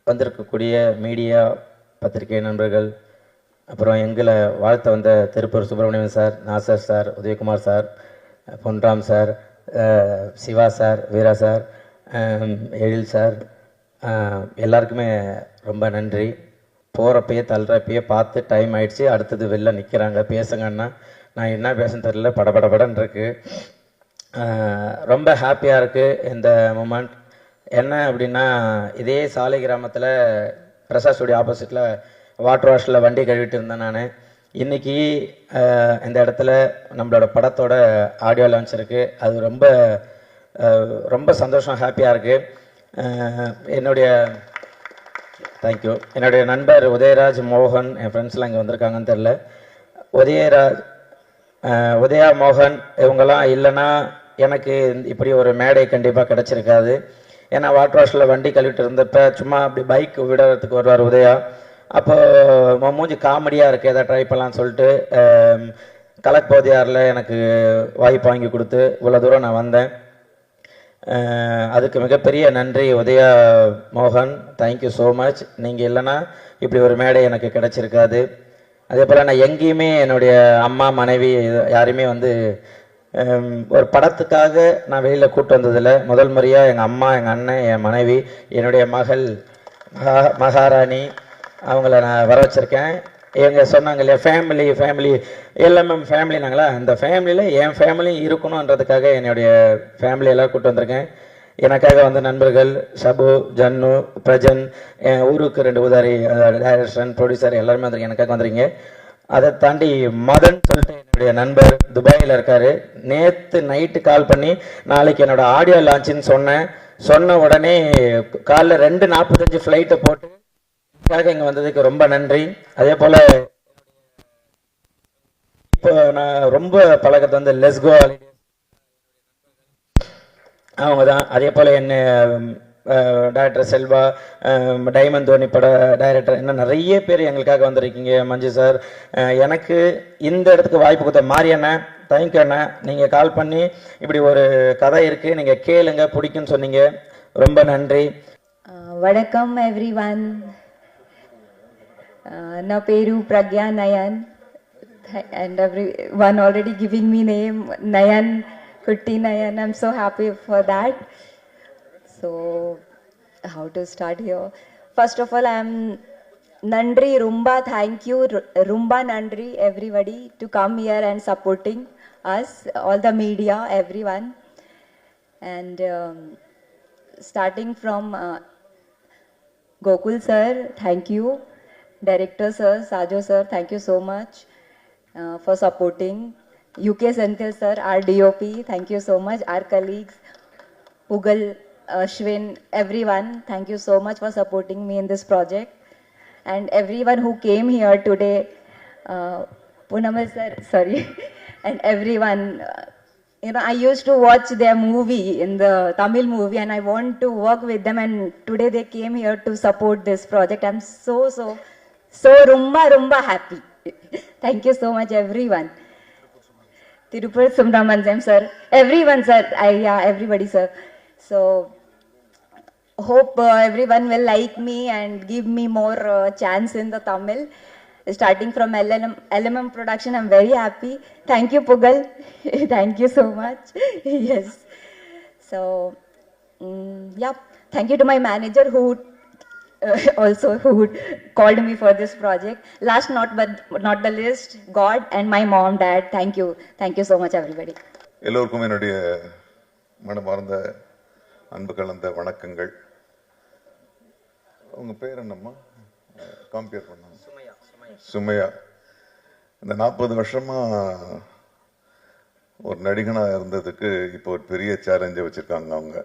வந்திருக்கக்கூடிய மீடியா பத்திரிகை நண்பர்கள், அப்புறம் எங்களை வாழ்த்த வந்த Tiruppur Subramanian sir, Nassar sir, Udhayakumar sir, Ponram sir, Siva sir, Veera sir, Ezhil sir, எல்லாருக்குமே ரொம்ப நன்றி. போகிறப்பயே தள்ளுறப்பயே பார்த்து டைம் ஆயிடுச்சு, அடுத்தது வெளில நிற்கிறாங்க பேசுங்கன்னா நான் என்ன பேசன்னு தெரியல, படபடபடன்னு இருக்குது. ரொம்ப ஹாப்பியாக இருக்குது இந்த மூமெண்ட். என்ன அப்படின்னா, இதே சாலை கிராமத்தில் பிரசாத் ஸ்டுடியோ ஆப்போசிட்டில் வாட்டர் வாஷில் வண்டி கழுவிட்டு இருந்தேன் நான். இன்றைக்கி இந்த இடத்துல நம்மளோட படத்தோட ஆடியோ லான்ச் இருக்குது. அது ரொம்ப ரொம்ப சந்தோஷம், ஹாப்பியாக இருக்குது. தேங்க்யூ. என்னுடைய நண்பர் உதயராஜ், மோகன், என் ஃப்ரெண்ட்ஸ்லாம் இங்கே வந்திருக்காங்கன்னு தெரில. உதயா, மோகன் இவங்கெல்லாம் இல்லைன்னா எனக்கு இப்படி ஒரு மேடை கண்டிப்பாக கிடச்சிருக்காது. ஏன்னா வாட்டர் வாஷில் வண்டி கழுவிட்டு இருந்தப்போ சும்மா அப்படி பைக் விடுறதுக்கு வருவார் உதயா. அப்போ மூஞ்சி காமெடியாக இருக்குது, எதை ட்ரை பண்ணலான்னு சொல்லிட்டு கலக் போதியாரில் எனக்கு வாய்ப்பு வாங்கி கொடுத்து இவ்வளோ தூரம் நான் வந்தேன். அதுக்கு மிகப்பெரிய நன்றி உதயா, மோகன், தேங்க்யூ ஸோ மச். நீங்கள் இல்லைன்னா இப்படி ஒரு மேடை எனக்கு கிடச்சிருக்காது. அதே போல் நான் எங்கேயுமே என்னுடைய அம்மா, மனைவி யாரையுமே ஒரு படத்துக்காக நான் வெளியில் கூப்பிட்டு வந்ததில்லை. முதல் முறையாக எங்கள் அம்மா, எங்கள் அண்ணன், என் மனைவி, என்னுடைய மகள் மகாராணி அவங்கள நான் வர வச்சுருக்கேன். இவங்க சொன்னாங்க இல்லையா, ஃபேமிலி எல்எம்எம் ஃபேமிலினாங்களா, அந்த ஃபேமிலியில் என் ஃபேமிலியும் இருக்கணுன்றதுக்காக என்னுடைய ஃபேமிலி எல்லாம் கூப்பிட்டு வந்திருக்கேன். எனக்காக வந்த நண்பர்கள் ஷபு, ஜன்னு, பிரஜன், என் ஊருக்கு 2 உதாரி டைரக்ஷன், ப்ரொடியூசர் எல்லாருமே வந்திருக்கேன், எனக்காக வந்துருக்கீங்க. அதை தாண்டி மதன் சொல்லிட்டு என்னுடைய நண்பர் துபாயில் இருக்காரு. நேற்று நைட்டு கால் பண்ணி நாளைக்கு என்னோட ஆடியோ லான்ச்சுன்னு சொன்ன உடனே காலைல 2:45 ஃப்ளைட்டை போட்டு இங்கே வந்ததுக்கு ரொம்ப நன்றி. அதே போல் இப்போ நான் ரொம்ப பழக்கத்தை லெஸ்கோ ஹாலிடேஸ் அவங்க தான். அதே போல் என்ன டைரக்டர் செல்வா, டைமண்ட் தோனி பட டைரக்டர், இன்னும் நிறைய பேர் எங்களுக்காக வந்திருக்கீங்க. மஞ்சு சார், எனக்கு இந்த இடத்துக்கு வாய்ப்பு கொடுத்த மாரி அண்ணன், தேங்க்யூ அண்ணா. நீங்கள் கால் பண்ணி இப்படி ஒரு கதை இருக்குது, நீங்கள் கேளுங்க, பிடிக்குன்னு சொன்னீங்க, ரொம்ப நன்றி. வணக்கம் எவ்ரிவன். నా పేరు ప్రజ్ఞా Nayan and everyone already giving me name Nayan, Kutti Nayan. I'm so happy for that. So how to start here? First of all, I'm Nandri Rumba. Thank you Rumba Nandri everybody to come here and supporting us, all the media, everyone. And starting from Gokul sir, thank you. Director sir, Sajo sir, thank you so much for supporting. UK Senthil sir, our DOP, thank you so much. Our colleagues, Pugal, Ashwin, everyone, thank you so much for supporting me in this project. And everyone who came here today, Punamal sir, sorry, and everyone, I used to watch their movie in the Tamil movie and I want to work with them, and today they came here to support this project. I'm so rumba happy. Thank you so much everyone. Tirupur Subramaniam sir, everyone sir, everybody sir. So hope everyone will like me and give me more chance in the Tamil. Starting from LMM production, I'm very happy. Thank you Pugal. Thank you so much. Yes. So thank you to my manager who also who called me for this project. Last but not the least, God and my mom, dad, thank you so much everybody. எல்லோருக்கும் என்னுடைய மனமார்ந்த அன்பு கலந்த வணக்கங்கள். உங்க பேர் என்னம்மா? Compare பண்ண சுமையா. இந்த 40 வருஷமா ஒரு நடிகனா இருந்ததுக்கு இப்போ ஒரு பெரிய சேலஞ்சை வச்சிருக்காங்க. அவங்க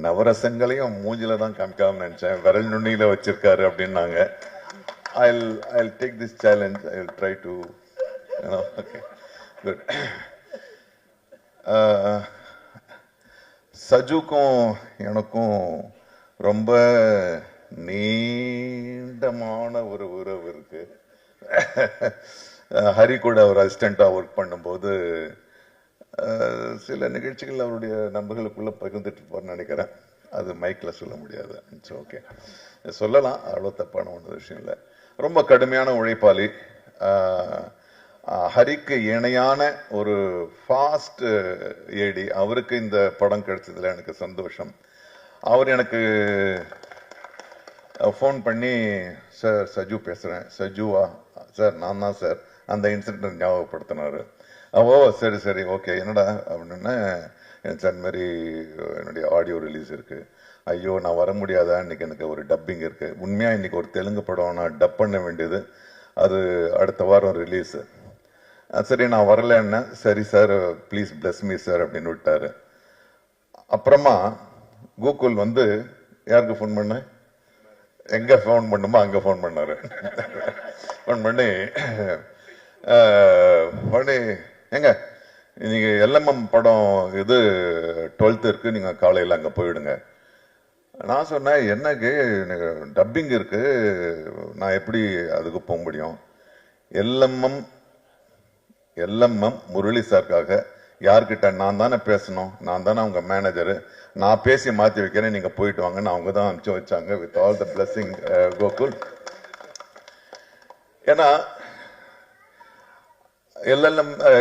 நவரசங்களையும் மூஞ்சில தான் காமிக்காம நினைச்சேன், விரல் நுண்ணியில வச்சிருக்காரு அப்படின்னாங்க. I'll take this challenge. I'll try to, okay, good. சஜுக்கும் எனக்கும் ரொம்ப நீண்டமான ஒரு உறவு இருக்கு. ஹரி கூட ஒரு அசிஸ்டண்டா ஒர்க் பண்ணும்போது சில நிகழ்ச்சிகள் அவருடைய நண்பர்களுக்குள்ள பகிர்ந்துட்டு இருப்பார்னு நினைக்கிறேன். அது மைக்கில் சொல்ல முடியாது. இட்ஸ் ஓகே, சொல்லலாம், அவ்வளோ தப்பான ஒன்று விஷயம் இல்லை. ரொம்ப கடுமையான உழைப்பாளி, ஹரிக்கு இணையான ஒரு ஃபாஸ்ட் ஏடி. அவருக்கு இந்த படம் கிடைச்சதுல எனக்கு சந்தோஷம். அவர் எனக்கு ஃபோன் பண்ணி, சார் சஜு பேசுகிறேன். சஜுவா சார்? நான் தான் சார். அந்த இன்சிடென்ட் ஞாபகப்படுத்தினார். ஓ சரி சரி ஓகே, என்னடா அப்படின்னா, சார் இந்த மாதிரி என்னுடைய ஆடியோ ரிலீஸ் இருக்குது. ஐயோ நான் வர முடியாதா, இன்னைக்கு எனக்கு ஒரு டப்பிங் இருக்குது. உண்மையாக இன்னைக்கு ஒரு தெலுங்கு படம் நான் டப் பண்ண வேண்டியது, அது அடுத்த வாரம் ரிலீஸு. சரி நான் வரலன்னா, சரி sir please plus me sir அப்படின்னு விட்டாரு. அப்புறமா கூகுள் வந்து யாருக்கு ஃபோன் பண்ண, எங்க ஃபோன் பண்ணுமோ அங்கே ஃபோன் பண்ணாரு. ஃபோன் பண்ணி எங்க நீங்க எல்எம்எம் படம் இது 12th இருக்கு, நீங்க காலையில் அங்கே போயிடுங்க. நான் சொன்னேன், என்னக்கு டப்பிங் இருக்கு, நான் எப்படி அதுக்கு போக முடியும்? எல்எம்எம் முரளி சார்க்காக யார்கிட்ட நான் தானே பேசணும், நான் தானே அவங்க மேனேஜரு, நான் பேசி மாற்றி வைக்கிறேன், நீங்க போயிட்டு வாங்கன்னு அவங்க தான் அனுப்பிச்சு வச்சாங்க. With all the blessing Gokul. ஏன்னா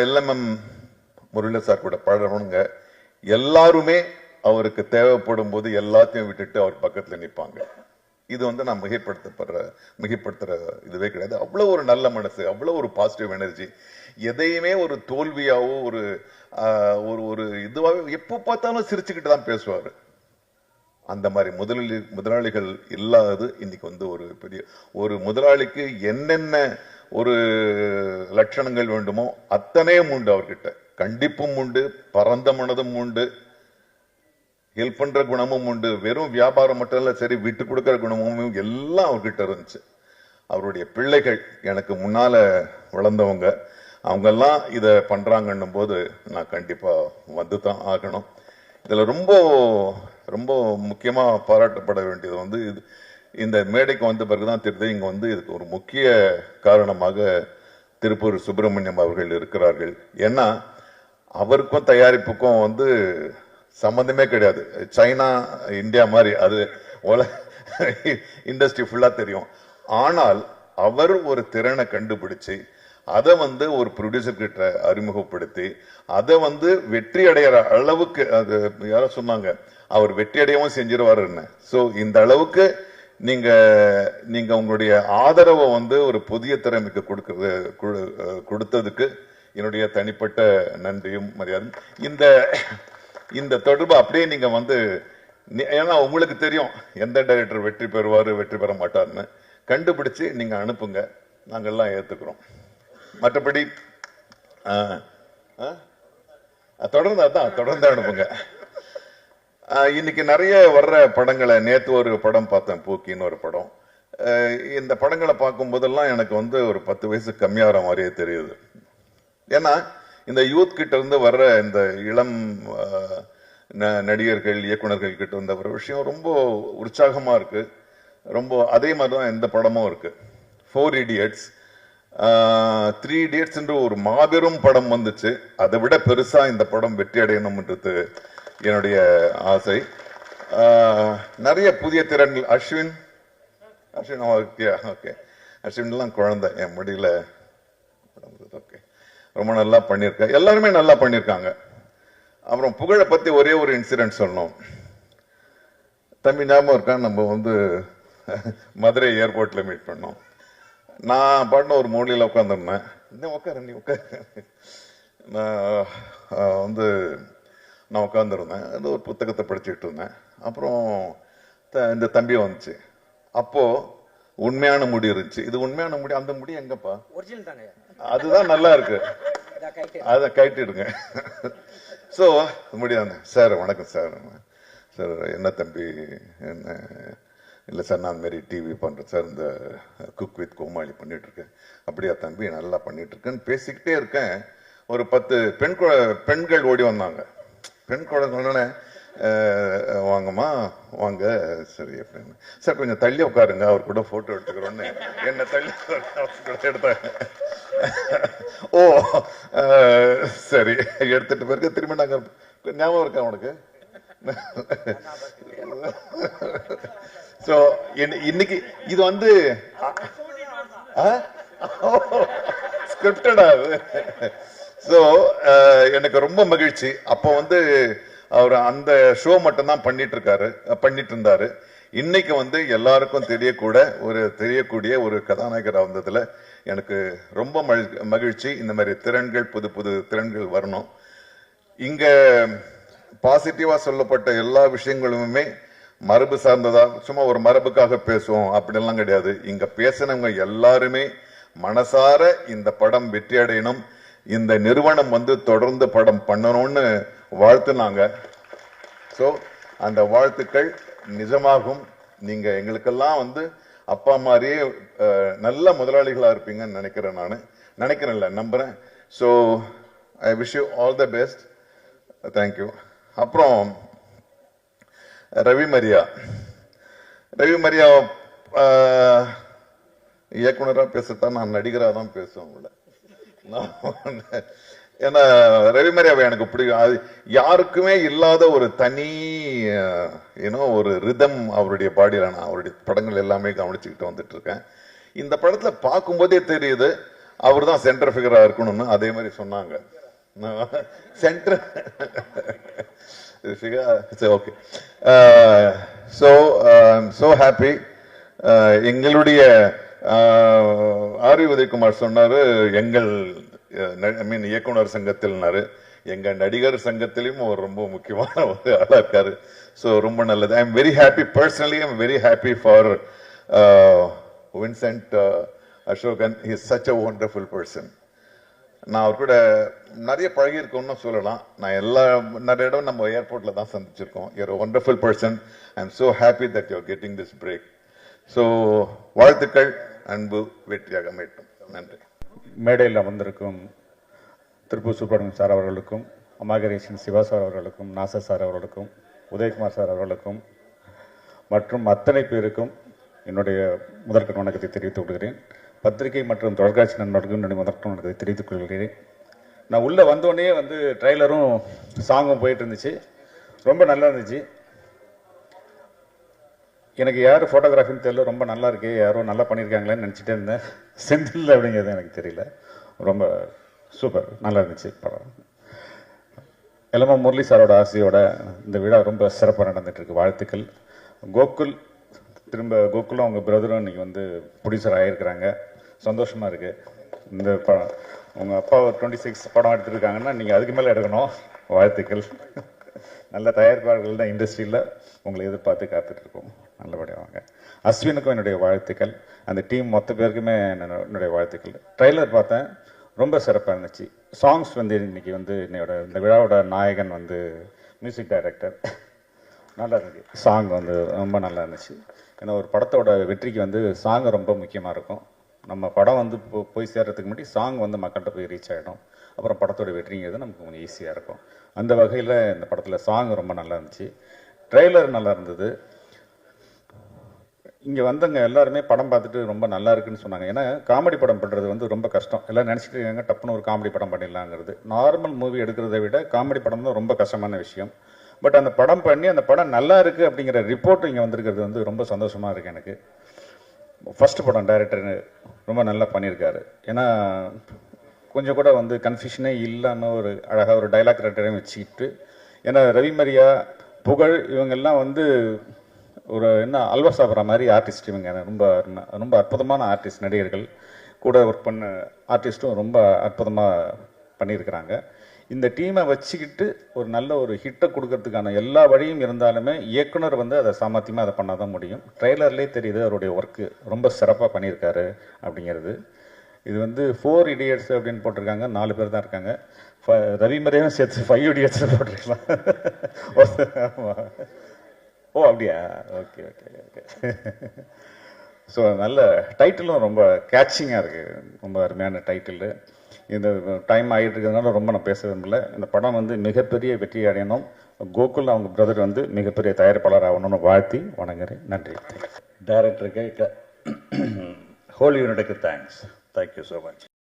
எல்எம்எம் முரளி சார் கூட பழகிறவங்க எல்லாருமே அவருக்கு தேவைப்படும் போது எல்லாத்தையும் விட்டுட்டு அவர் பக்கத்துல நிற்பாங்க. இது வந்து நான் மிகைப்படுத்துற இதுவே கிடையாது. அவ்வளவு ஒரு நல்ல மனசு, அவ்வளவு ஒரு பாசிட்டிவ் எனர்ஜி. எதையுமே ஒரு தோல்வியாவோ ஒரு ஒரு இதுவாகவே எப்போ பார்த்தாலும் சிரிச்சுக்கிட்டு தான் பேசுவாரு. அந்த மாதிரி முதலாளிகள் இல்லாதது இன்னைக்கு வந்து ஒரு பெரிய ஒரு முதலாளிக்கு என்னென்ன ஒரு லட்சணங்கள் வேண்டுமோ அத்தனையும் உண்டு அவர்கிட்ட. கண்டிப்பும் உண்டு, பரந்த மனதும் உண்டு, ஹெல்ப் பண்ற குணமும் உண்டு. வெறும் வியாபாரம் மட்டும் இல்ல, சரி விட்டு கொடுக்கிற குணமும் எல்லாம் அவர்கிட்ட இருந்துச்சு. அவருடைய பிள்ளைகள் எனக்கு முன்னால வளர்ந்தவங்க, அவங்கெல்லாம் இதை பண்றாங்கன்னும் போது நான் கண்டிப்பா வந்து தான் ஆகணும். இதுல ரொம்ப ரொம்ப முக்கியமா பாராட்டப்பட வேண்டியது வந்து இந்த மேடைக்கு வந்த பிறகுதான் தெரியுது, இங்க வந்து இதுக்கு ஒரு முக்கிய காரணமாக திருப்பூர் சுப்பிரமணியம் அவர்கள் இருக்கிறார்கள். ஏன்னா அவருக்கும் தயாரிப்புக்கும் வந்து சம்பந்தமே கிடையாது. சைனா இந்தியா மாதிரி அது இண்டஸ்ட்ரி ஃபுல்லா தெரியும். ஆனால் அவர் ஒரு திறனை கண்டுபிடிச்சு அதை வந்து ஒரு ப்ரொடியூசர் கிட்ட அறிமுகப்படுத்தி அதை வந்து வெற்றி அடைகிற அளவுக்கு, அது யாரோ சொன்னாங்க அவர் வெற்றி அடையவும் செஞ்சிருவாருன்னு. ஸோ இந்த அளவுக்கு நீங்க உங்களுடைய ஆதரவை வந்து ஒரு புதிய திறமைக்கு கொடுத்ததுக்கு என்னுடைய தனிப்பட்ட நன்றியும் மரியாதையும். இந்த தொடர்பு அப்படியே நீங்க வந்து, ஏன்னா உங்களுக்கு தெரியும் எந்த டைரக்டர் வெற்றி பெறுவாரு வெற்றி பெற மாட்டாருன்னு, கண்டுபிடிச்சு நீங்க அனுப்புங்க, நாங்கெல்லாம் ஏத்துக்கிறோம். மற்றபடி தொடர்ந்து அனுப்புங்க. இன்னைக்கு நிறைய வர்ற படங்களை, நேத்து ஒரு படம் பார்த்தேன், பூக்கின்னு ஒரு படம். இந்த படங்களை பார்க்கும் போதெல்லாம் எனக்கு வந்து ஒரு 10 வயசு கம்மியாகிற மாதிரியே தெரியுது. ஏன்னா இந்த யூத் கிட்ட இருந்து வர்ற இந்த இளம் நடிகர்கள் இயக்குனர்கள் கிட்ட இருந்த ஒரு விஷயம் ரொம்ப உற்சாகமா இருக்கு. ரொம்ப அதே மாதிரிதான் இந்த படமும் இருக்கு. 4 Idiots, 3 Idiots என்று ஒரு மாபெரும் படம் வந்துச்சு. அதை விட பெருசா இந்த படம் வெற்றி அடையணும்ன்றது என்னுடைய ஆசை. நிறைய புதிய திறன்கள். அஸ்வின் ஓகே, அஸ்வின்லாம் குழந்தை என் முடியல. ஓகே, ரொம்ப நல்லா பண்ணியிருக்க, எல்லாருமே நல்லா பண்ணியிருக்காங்க. அப்புறம் புகழை பத்தி ஒரே ஒரு இன்சிடென்ட் சொல்லணும். தம்பி ஞாபகம் இருக்கா, நம்ம வந்து மதுரை ஏர்போர்ட்ல மீட் பண்ணோம். நான் பாட்டின ஒரு மூலையில் உட்காந்துருந்தேன். நீ உட்காரு. நான் உட்காந்துருந்தேன், அது ஒரு புத்தகத்தை படிச்சுட்டு இருந்தேன். அப்புறம் இந்த தம்பி வந்துச்சு. அப்போ உண்மையான முடி இருந்துச்சு. இது உண்மையான முடி, அந்த முடி எங்கப்பா? ஒரிஜினல் தானே, அதுதான் நல்லா இருக்கு, அதை கைட்டிடுங்க. ஸோ முடியாது. சார் வணக்கம் சார். சார் என்ன தம்பி, என்ன இல்லை சார், நான் மாரி டிவி பண்ணுறேன் சார், இந்த குக் வித் கோமாளி பண்ணிட்டு இருக்கேன். அப்படியா தம்பி, நல்லா பண்ணிட்டு இருக்கேன்னு பேசிக்கிட்டே இருக்கேன். ஒரு 10 பெண்கள் ஓடி வந்தாங்க. பெண் குழந்தை வாங்கம்மா வாங்க, சரி அப்படின்னு. சார் கொஞ்சம் தள்ளி உட்காருங்க, அவர் கூட போட்டோ எடுத்துக்கிறோன்னு என்ன தள்ளி எடுத்தாங்க. ஓ சரி, எடுத்துட்டு பிறகு திரும்பி நாங்க, ஞாபகம் இருக்கா உனக்கு? ஸோ இன்னைக்கு இது வந்து ஸ்கிரிப்டடா. ஸோ எனக்கு ரொம்ப மகிழ்ச்சி. அப்போ வந்து அவர் அந்த ஷோ மட்டும்தான் பண்ணிட்டு இருந்தாரு. இன்னைக்கு வந்து எல்லாருக்கும் தெரியக்கூடிய ஒரு கதாநாயகராக வந்ததுல எனக்கு ரொம்ப மகிழ்ச்சி. இந்த மாதிரி திறன்கள், புது புது திறன்கள் வரணும். இங்க பாசிட்டிவா சொல்லப்பட்ட எல்லா விஷயங்களுமே மரபு சார்ந்ததா, சும்மா ஒரு மரபுக்காக பேசுவோம் அப்படிலாம் கிடையாது. இங்க பேசினவங்க எல்லாருமே மனசார இந்த படம் வெற்றி அடையணும், இந்த நிறுவனம் வந்து தொடர்ந்து படம் பண்ணணும்னு வாழ்த்துனாங்க. ஸோ அந்த வாழ்த்துக்கள் நிஜமாகும். நீங்க எங்களுக்கெல்லாம் வந்து அப்பா மாதிரியே நல்ல முதலாளிகளா இருப்பீங்கன்னு நினைக்கிறேன்ல, நம்புறேன். So I wish you all the best. Thank you. அப்புறம் ரவி மரியா இயக்குனராக பேசத்தான், நான் நடிகராக தான் பேசுவேன். ஏன்னா ரவி மரியாவை எனக்கு பிடிக்கும். அது யாருக்குமே இல்லாத ஒரு தனி ஒரு ரிதம் அவருடைய பாடியில. நான் அவருடைய படங்கள் எல்லாமே கவனிச்சுக்கிட்டு வந்துட்டு இருக்கேன். இந்த படத்துல பார்க்கும்போதே தெரியுது அவர் தான் சென்டர் ஃபிகரா இருக்கணும்னு. அதே மாதிரி சொன்னாங்க. Centre okay. So happy. எங்களுடைய ஆர் வி உதயகுமார் சொன்னாரு, எங்கள் இயக்குனர் சங்கத்தில்னாரு. எங்க நடிகர் சங்கத்திலும் ஒரு ரொம்ப முக்கியமான ஒரு ஆளா இருக்காரு. ஸோ ரொம்ப நல்லது. I am very happy. Personally I am very happy for Vincent Asokan. He is such a wonderful person. நான் அவர் கூட நிறைய பழகியிருக்கோம்னு சொல்லலாம். நிறைய இடம் நம்ம ஏர்போர்ட்ல தான் சந்திச்சிருக்கோம். You are a wonderful person. I am so happy that you are getting this break. So வாழ்த்துக்கள். அன்பு வெற்றியாக அமையட்டும். நன்றி. மேடையில் வந்திருக்கும் திருப்பூர் சுப்பிரமணியம் சார் அவர்களுக்கும், அமாகரேசன் சிவா சார் அவர்களுக்கும், நாசர் சார் அவர்களுக்கும், உதயகுமார் சார் அவர்களுக்கும் மற்றும் அத்தனை பேருக்கும் என்னுடைய முதற்கண் வணக்கத்தை தெரிவித்துக் கொள்கிறேன். பத்திரிகை மற்றும் தொலைக்காட்சி நண்பர்களுக்கும் என்னுடைய முதற்கண் வணக்கத்தை தெரிவித்துக் கொள்கிறேன். நான் உள்ளே வந்தோடனே வந்து ட்ரெய்லரும் சாங்கும் போயிட்டு இருந்துச்சு. ரொம்ப நல்லா இருந்துச்சு. எனக்கு யார் ஃபோட்டோகிராஃபின்னு தெரியல, ரொம்ப நல்லா இருக்கு, யாரோ நல்லா பண்ணியிருக்காங்களேன்னு நினச்சிட்டே இருந்தேன். செந்தில் அப்படிங்கிறது எனக்கு தெரியல. ரொம்ப சூப்பர், நல்லா இருந்துச்சு படம். எல்லாமே முரளி சாரோட ஆசையோட இந்த விழா ரொம்ப சிறப்பாக நடந்துகிட்ருக்கு. வாழ்த்துக்கள். கோகுலும் அவங்க பிரதரும் இன்னைக்கு வந்து ப்ரொடியூசர் ஆகியிருக்கிறாங்க. சந்தோஷமாக இருக்குது. இந்த படம் உங்கள் அப்பா 26 படம் எடுத்துருக்காங்கன்னா நீங்கள் அதுக்கு மேலே எடுக்கணும். வாழ்த்துக்கள். நல்ல தயாரிப்பாளர்கள் தான் இண்டஸ்ட்ரியில் உங்களை எதிர்பார்த்து காத்துட்ருக்கோம். நல்லபடியாக வாங்க. அஸ்வினுக்கும் என்னுடைய வாழ்த்துக்கள். அந்த டீம் மொத்த பேருக்குமே என்னுடைய வாழ்த்துக்கள். ட்ரெய்லர் பார்த்தேன், ரொம்ப சிறப்பாக இருந்துச்சு. சாங்ஸ் வந்து இன்னைக்கு வந்து இந்த விழாவோட நாயகன் வந்து மியூசிக் டைரக்டர். நல்லா இருந்துச்சு. சாங் வந்து ரொம்ப நல்லா இருந்துச்சு. ஏன்னா ஒரு படத்தோட வெற்றிக்கு வந்து சாங் ரொம்ப முக்கியமாக இருக்கும். நம்ம படம் வந்து போய் சேர்றதுக்கு முன்னாடி சாங் வந்து மக்கள்கிட்ட போய் ரீச் ஆகிடும். அப்புறம் படத்தோட வெற்றிங்கிறது நமக்கு கொஞ்சம் ஈஸியாக இருக்கும். அந்த வகையில் இந்த படத்தில் சாங் ரொம்ப நல்லா இருந்துச்சு. ட்ரெய்லர் நல்லா இருந்தது. இங்கே வந்தவங்க எல்லாருமே படம் பார்த்துட்டு ரொம்ப நல்லா இருக்குன்னு சொன்னாங்க. ஏன்னா காமெடி படம் பண்ணுறது வந்து ரொம்ப கஷ்டம். எல்லாம் நினச்சிட்டு இருக்காங்க டப்புன்னு ஒரு காமெடி படம் பண்ணிடலாங்கிறது. நார்மல் மூவி எடுக்கிறத விட காமெடி படம் தான் ரொம்ப கஷ்டமான விஷயம். பட் அந்த படம் பண்ணி அந்த படம் நல்லா இருக்குது அப்படிங்கிற ரிப்போர்ட் இங்கே வந்திருக்கிறது வந்து ரொம்ப சந்தோஷமாக இருக்குது எனக்கு. ஃபர்ஸ்ட் படம் டைரக்டர் ரொம்ப நல்லா பண்ணியிருக்காரு. ஏன்னா கொஞ்சம் கூட வந்து கன்ஃபியூஷனே இல்லாமல் ஒரு அழகாக ஒரு டைலாக் ரைட்டரையும் வச்சுக்கிட்டு, ஏன்னா ரவி மரியா, புகழ் இவங்கெல்லாம் வந்து ஒரு அல்வா சாப்பிட்ற மாதிரி ஆர்டிஸ்ட். இவங்க ரொம்ப ரொம்ப அற்புதமான ஆர்டிஸ்ட். நடிகர்கள் கூட ஒர்க் பண்ண ஆர்டிஸ்ட்டும் ரொம்ப அற்புதமாக பண்ணியிருக்கிறாங்க. இந்த டீமை வச்சுக்கிட்டு ஒரு நல்ல ஒரு ஹிட்டை கொடுக்கறதுக்கான எல்லா வழியும் இருந்தாலுமே இயக்குனர் வந்து அதை சாமர்த்தியமாக அதை பண்ணால் தான் முடியும். ட்ரெய்லர்லேயே தெரியுது அவருடைய ஒர்க்கு ரொம்ப சிறப்பாக பண்ணியிருக்காரு அப்படிங்கிறது. இது வந்து 4 Idiots அப்படின்னு போட்டிருக்காங்க. 4 பேர் தான் இருக்காங்க. ரவி மரியாவும் சேர்த்து 5 Idiots போட்டிருக்கலாம். ஓ அப்படியா? Okay okay okay. ஸோ நல்ல டைட்டிலும் ரொம்ப கேட்சிங்காக இருக்குது. ரொம்ப அருமையான டைட்டில். இந்த டைம் ஆகிட்டு இருக்கிறதுனால ரொம்ப நான் பேச விரும்பல. இந்த படம் வந்து மிகப்பெரிய வெற்றி அடையணும். கோகுல் அவங்க பிரதர் வந்து மிகப்பெரிய தயாரிப்பாளர் ஆகணும்னு வாழ்த்தி வணங்குறேன். நன்றி. டைரக்டருக்கு ஹோல் யூனிட்டுக்கு தேங்க்ஸ். Thank you so much.